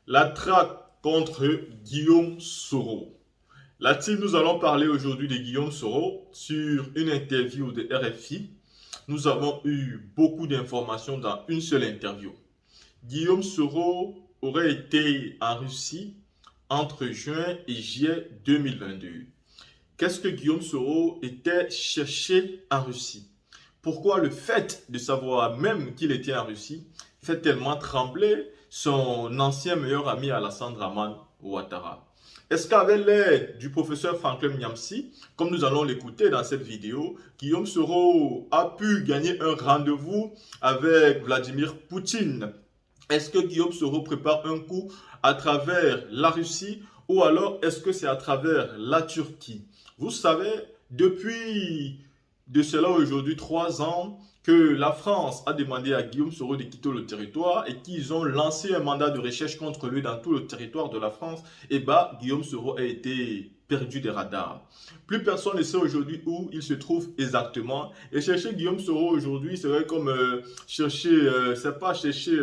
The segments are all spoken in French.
La traque contre Guillaume Soro. Là-dessus, nous allons parler aujourd'hui de Guillaume Soro sur une interview de RFI. Nous avons eu beaucoup d'informations dans une seule interview. Guillaume Soro aurait été en Russie entre juin et juillet 2022. Qu'est-ce que Guillaume Soro était cherché en Russie? Pourquoi le fait de savoir même qu'il était en Russie fait tellement trembler son ancien meilleur ami Alassane Draman Ouattara? Est-ce qu'avec l'aide du professeur Franklin Nyamsi, comme nous allons l'écouter dans cette vidéo, Guillaume Soro a pu gagner un rendez-vous avec Vladimir Poutine? Est-ce que Guillaume Soro prépare un coup à travers la Russie ou alors est-ce que c'est à travers la Turquie? Vous savez, depuis de cela aujourd'hui 3 ans, que la France a demandé à Guillaume Soro de quitter le territoire et qu'ils ont lancé un mandat de recherche contre lui dans tout le territoire de la France, et bah Guillaume Soro a été perdu des radars. Plus personne ne sait aujourd'hui où il se trouve exactement. Et chercher Guillaume Soro aujourd'hui serait comme c'est pas chercher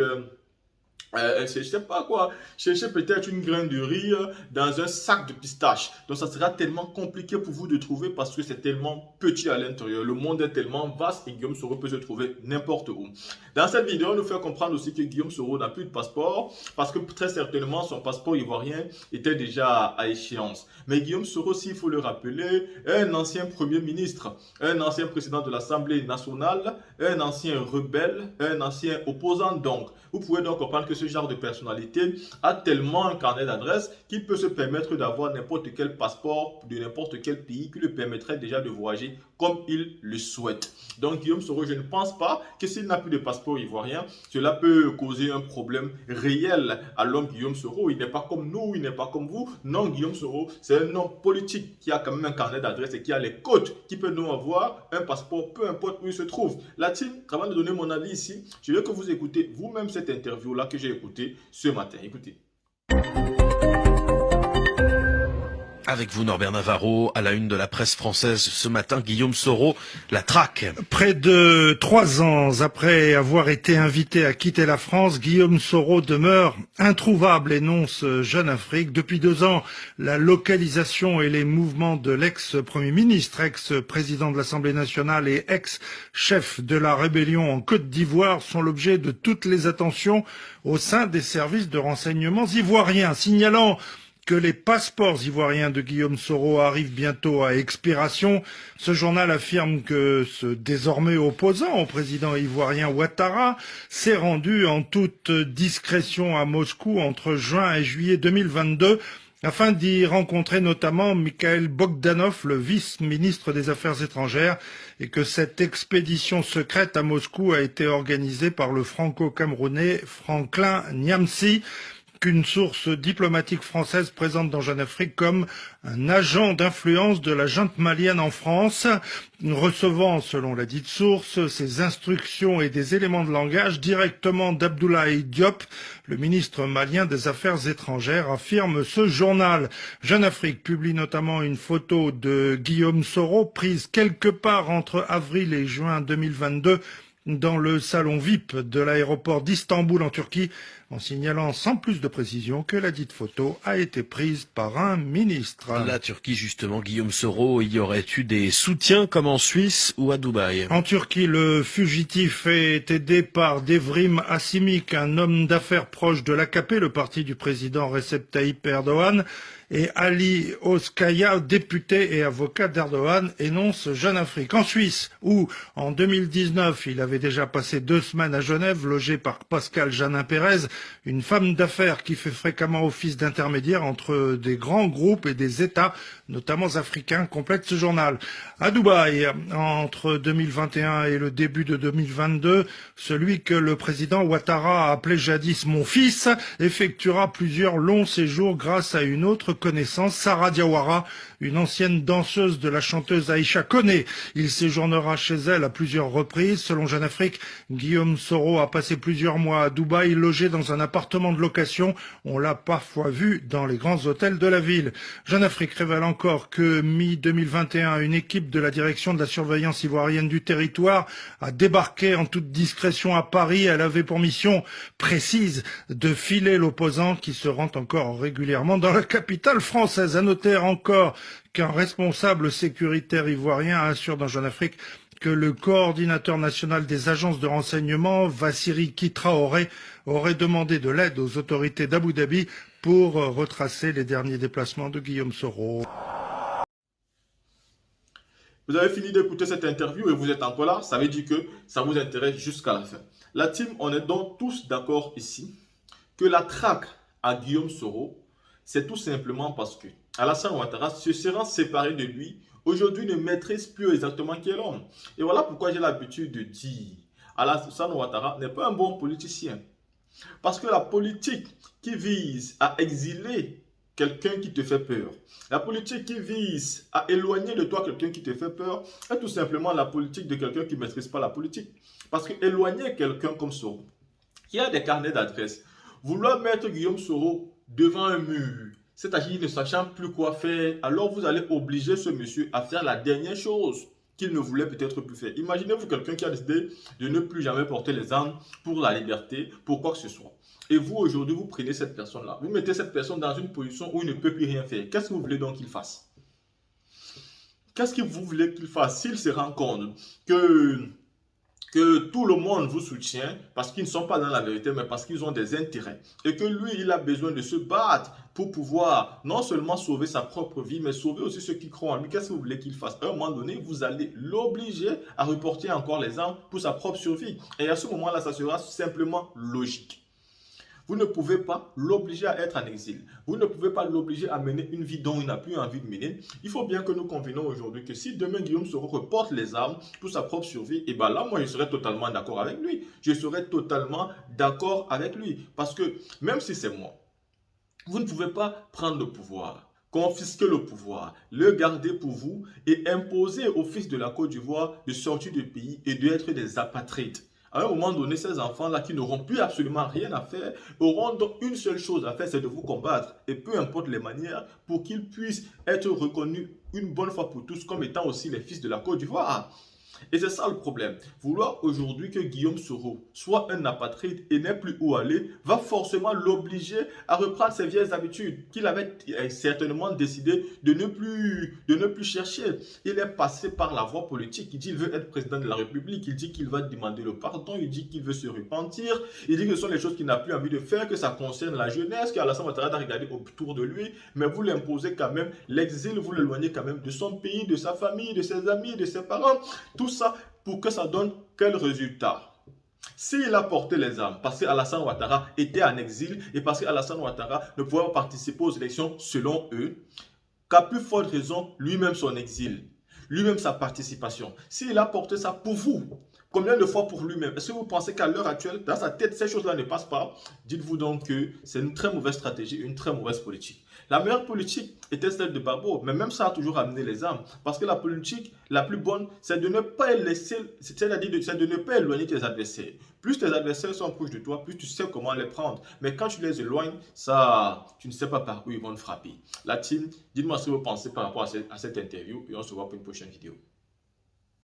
je sais pas quoi, chercher peut-être une graine de riz dans un sac de pistache. Donc ça sera tellement compliqué pour vous de trouver parce que c'est tellement petit à l'intérieur. Le monde est tellement vaste et Guillaume Soro peut se trouver n'importe où. Dans cette vidéo, on nous fait comprendre aussi que Guillaume Soro n'a plus de passeport parce que très certainement son passeport ivoirien était déjà à échéance. Mais Guillaume Soro, s'il faut le rappeler, est un ancien premier ministre, un ancien président de l'Assemblée nationale, un ancien rebelle, un ancien opposant donc. Vous pouvez donc comprendre que ce genre de personnalité a tellement un carnet d'adresses qu'il peut se permettre d'avoir n'importe quel passeport de n'importe quel pays qui lui permettrait déjà de voyager comme il le souhaite. Donc Guillaume Soro, je ne pense pas que s'il n'a plus de passeport ivoirien, cela peut causer un problème réel à l'homme Guillaume Soro. Il n'est pas comme nous, il n'est pas comme vous. Non, Guillaume Soro, c'est un homme politique qui a quand même un carnet d'adresses et qui a les codes qui peut nous avoir un passeport, peu importe où il se trouve. La team, avant de donner mon avis ici, je veux que vous écoutez vous-même cette interview-là que j'ai écoutée ce matin. Écoutez. Avec vous, Norbert Navarro, à la une de la presse française ce matin, Guillaume Soro, la traque. Près de 3 ans après avoir été invité à quitter la France, Guillaume Soro demeure introuvable, énonce Jeune Afrique. Depuis 2 ans, la localisation et les mouvements de l'ex-premier ministre, ex-président de l'Assemblée nationale et ex-chef de la rébellion en Côte d'Ivoire sont l'objet de toutes les attentions au sein des services de renseignement ivoiriens, signalant que les passeports ivoiriens de Guillaume Soro arrivent bientôt à expiration. Ce journal affirme que ce désormais opposant au président ivoirien Ouattara s'est rendu en toute discrétion à Moscou entre juin et juillet 2022 afin d'y rencontrer notamment Mikhail Bogdanov, le vice-ministre des Affaires étrangères, et que cette expédition secrète à Moscou a été organisée par le franco-camerounais Franklin Nyamsi, qu'une source diplomatique française présente dans Jeune Afrique comme un agent d'influence de la junte malienne en France, recevant, selon la dite source, ses instructions et des éléments de langage directement d'Abdoulaye Diop, le ministre malien des Affaires étrangères, affirme ce journal. Jeune Afrique publie notamment une photo de Guillaume Soro prise quelque part entre avril et juin 2022 dans le salon VIP de l'aéroport d'Istanbul en Turquie, en signalant sans plus de précision que la dite photo a été prise par un ministre. La Turquie, justement, Guillaume Soro, il y aurait eu des soutiens comme en Suisse ou à Dubaï. En Turquie, le fugitif est aidé par Devrim Asimik, un homme d'affaires proche de l'AKP, le parti du président Recep Tayyip Erdogan, et Ali Oskaya, député et avocat d'Erdogan, énonce Jeune Afrique. En Suisse, où en 2019, il avait déjà passé 2 semaines à Genève, logé par Pascal Janin Pérez, une femme d'affaires qui fait fréquemment office d'intermédiaire entre des grands groupes et des États, notamment africains, complète ce journal. À Dubaï, entre 2021 et le début de 2022, celui que le président Ouattara a appelé jadis mon fils effectuera plusieurs longs séjours grâce à une autre connaissance, Sarah Diawara, une ancienne danseuse de la chanteuse Aïcha Koné. Il séjournera chez elle à plusieurs reprises. Selon Jeune Afrique, Guillaume Soro a passé plusieurs mois à Dubaï, logé dans dans un appartement de location. On l'a parfois vu dans les grands hôtels de la ville. Jeune Afrique révèle encore que mi-2021, une équipe de la direction de la surveillance ivoirienne du territoire a débarqué en toute discrétion à Paris. Elle avait pour mission précise de filer l'opposant qui se rend encore régulièrement dans la capitale française. À noter encore qu'un responsable sécuritaire ivoirien assure dans Jeune Afrique que le coordinateur national des agences de renseignement, Vassiri Traoré, aurait demandé de l'aide aux autorités d'Abu Dhabi pour retracer les derniers déplacements de Guillaume Soro. Vous avez fini d'écouter cette interview et vous êtes encore là, ça veut dire que ça vous intéresse jusqu'à la fin. La team, on est donc tous d'accord ici que la traque à Guillaume Soro, c'est tout simplement parce que Alassane Ouattara, se sera séparé de lui, aujourd'hui ne maîtrise plus exactement qui est l'homme. Et voilà pourquoi j'ai l'habitude de dire Alassane Ouattara n'est pas un bon politicien. Parce que la politique qui vise à exiler quelqu'un qui te fait peur, la politique qui vise à éloigner de toi quelqu'un qui te fait peur, est tout simplement la politique de quelqu'un qui ne maîtrise pas la politique. Parce que éloigner quelqu'un comme Soro, qui a des carnets d'adresses, vouloir mettre Guillaume Soro devant un mur, c'est-à-dire ne sachant plus quoi faire, alors vous allez obliger ce monsieur à faire la dernière chose qu'il ne voulait peut-être plus faire. Imaginez-vous quelqu'un qui a décidé de ne plus jamais porter les armes pour la liberté, pour quoi que ce soit. Et vous, aujourd'hui, vous prenez cette personne-là, vous mettez cette personne dans une position où il ne peut plus rien faire. Qu'est-ce que vous voulez donc qu'il fasse? Qu'est-ce que vous voulez qu'il fasse s'il se rend compte que tout le monde vous soutient parce qu'ils ne sont pas dans la vérité, mais parce qu'ils ont des intérêts. Et que lui, il a besoin de se battre pour pouvoir non seulement sauver sa propre vie, mais sauver aussi ceux qui croient en lui. Qu'est-ce que vous voulez qu'il fasse? À un moment donné, vous allez l'obliger à reporter encore les armes pour sa propre survie. Et à ce moment-là, ça sera simplement logique. Vous ne pouvez pas l'obliger à être en exil. Vous ne pouvez pas l'obliger à mener une vie dont il n'a plus envie de mener. Il faut bien que nous convenons aujourd'hui que si demain Guillaume Soro reporte les armes pour sa propre survie, et bien là, moi, je serais totalement d'accord avec lui. Je serais totalement d'accord avec lui. Parce que même si c'est moi, vous ne pouvez pas prendre le pouvoir, confisquer le pouvoir, le garder pour vous et imposer aux fils de la Côte d'Ivoire de sortir du pays et d'être des apatrides. À un moment donné, ces enfants-là qui n'auront plus absolument rien à faire, auront donc une seule chose à faire, c'est de vous combattre. Et peu importe les manières, pour qu'ils puissent être reconnus une bonne fois pour tous comme étant aussi les fils de la Côte d'Ivoire. Et c'est ça le problème. Vouloir aujourd'hui que Guillaume Soro soit un apatride et n'ait plus où aller, va forcément l'obliger à reprendre ses vieilles habitudes qu'il avait certainement décidé de ne plus chercher. Il est passé par la voie politique. Il dit qu'il veut être président de la République. Il dit qu'il va demander le pardon. Il dit qu'il veut se repentir. Il dit que ce sont les choses qu'il n'a plus envie de faire, que ça concerne la jeunesse, qu'Alassane Ouattara a regardé autour de lui. Mais vous l'imposez quand même l'exil, vous l'éloignez quand même de son pays, de sa famille, de ses amis, de ses parents. Tout ça pour que ça donne quel résultat? S'il a porté les armes parce qu'Alassane Ouattara était en exil et parce qu'Alassane Ouattara ne pouvait pas participer aux élections selon eux, qu'à plus forte raison, lui-même son exil, lui-même sa participation. S'il a porté ça pour vous, combien de fois pour lui-même? Est-ce que vous pensez qu'à l'heure actuelle, dans sa tête, ces choses-là ne passent pas? Dites-vous donc que c'est une très mauvaise stratégie, une très mauvaise politique. La meilleure politique était celle de Gbagbo, mais même ça a toujours amené les armes. Parce que la politique la plus bonne, c'est de ne pas laisser, c'est-à-dire c'est de ne pas éloigner tes adversaires. Plus tes adversaires sont proches de toi, plus tu sais comment les prendre. Mais quand tu les éloignes, ça, tu ne sais pas par où ils vont te frapper. La team, dites-moi ce que vous pensez par rapport à cette interview et on se voit pour une prochaine vidéo.